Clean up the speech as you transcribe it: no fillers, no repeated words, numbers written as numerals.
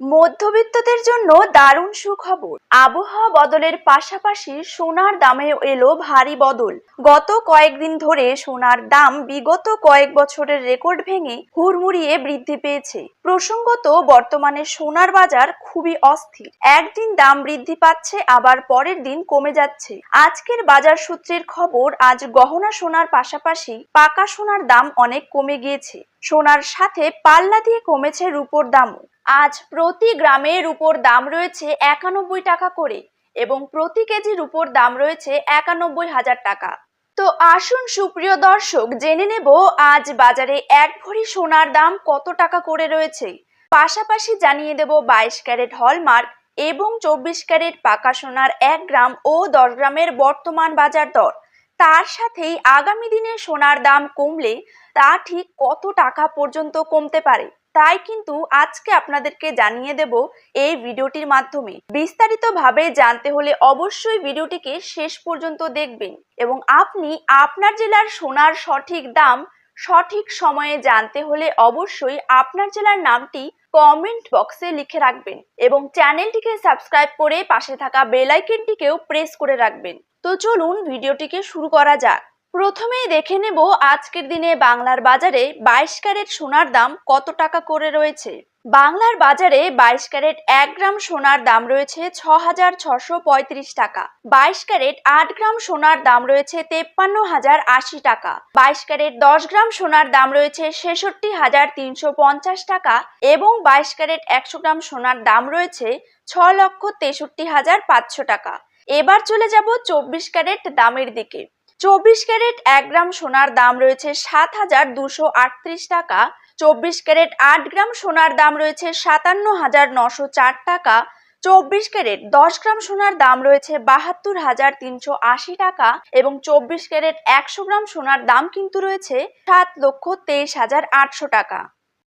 মধ্যবিত্তদের জন্য দারুণ সুখবর। আবহাওয়া বদলের পাশাপাশি সোনার দামেও এলো ভারী বদল। গত কয়েকদিন ধরে সোনার দাম বিগত কয়েক বছরের রেকর্ড ভেঙে হুড়মুড়িয়ে বৃদ্ধি পেয়েছে। প্রসঙ্গত, বর্তমানে সোনার বাজার খুবই অস্থির। একদিন দাম বৃদ্ধি পাচ্ছে, আবার পরের দিন কমে যাচ্ছে। আজকের বাজার সূত্রের খবর, আজ গহনা সোনার পাশাপাশি পাকা সোনার দাম অনেক কমে গিয়েছে। সোনার সাথে পাল্লা দিয়ে কমেছে রূপোর দামও। আজ প্রতি গ্রামে রূপোর দাম রয়েছে 91 টাকা করে এবং প্রতি কেজি রূপোর দাম রয়েছে 91,000 টাকা। তো আসুন সুপ্রিয় দর্শক, জেনে নেব আজ বাজারে এক ভরি সোনার দাম কত টাকা করে রয়েছে। পাশাপাশি জানিয়ে দেব 22 ক্যারেট হলমার্ক এবং 24 ক্যারেট পাকা সোনার 1 গ্রাম ও 10 গ্রামের বর্তমান বাজার দর। তার সাথেই আগামী দিনে সোনার দাম কমলে তা ঠিক কত টাকা পর্যন্ত কমতে পারে, তাই কিন্তু আজকে আপনাদেরকে জানিয়ে দেব এই ভিডিওটির মাধ্যমে। বিস্তারিতভাবে জানতে হলে অবশ্যই ভিডিওটিকে শেষ পর্যন্ত দেখবেন এবং আপনি আপনার জেলার সোনার সঠিক দাম সঠিক সময়ে জানতে হলে অবশ্যই আপনার জেলার নামটি কমেন্ট বক্সে লিখে রাখবেন এবং চ্যানেলটিকে সাবস্ক্রাইব করে পাশে থাকা বেল আইকনটিকেও প্রেস করে রাখবেন। তো চলুন ভিডিওটিকে শুরু করা যাক। প্রথমেই দেখে নেব আজকের দিনে বাংলার বাজারে 22 ক্যারেট সোনার দাম কত টাকা করে রয়েছে। বাংলার বাজারে 22 ক্যারেট 1 গ্রাম সোনার দাম রয়েছে 6,635 টাকা। 22 ক্যারেট 8 গ্রাম সোনার দাম রয়েছে 53,080 টাকা। 22 ক্যারেট 10 গ্রাম সোনার দাম রয়েছে 66,350 টাকা এবং 22 ক্যারেট 100 গ্রাম সোনার দাম রয়েছে 6,63,500 টাকা। এবার চলে যাব 24 ক্যারেট দামের দিকে। 24 ক্যারেট 1 গ্রাম সোনার দাম রয়েছে 7,238 টাকা। 24 ক্যারেট 8 গ্রাম সোনার দাম রয়েছে 57,904 টাকা। 24 ক্যারেট 10 গ্রাম সোনার দাম রয়েছে 72,380 টাকা এবং 24 ক্যারেট 100 গ্রাম সোনার দাম কিন্তু রয়েছে 7,23,800 টাকা।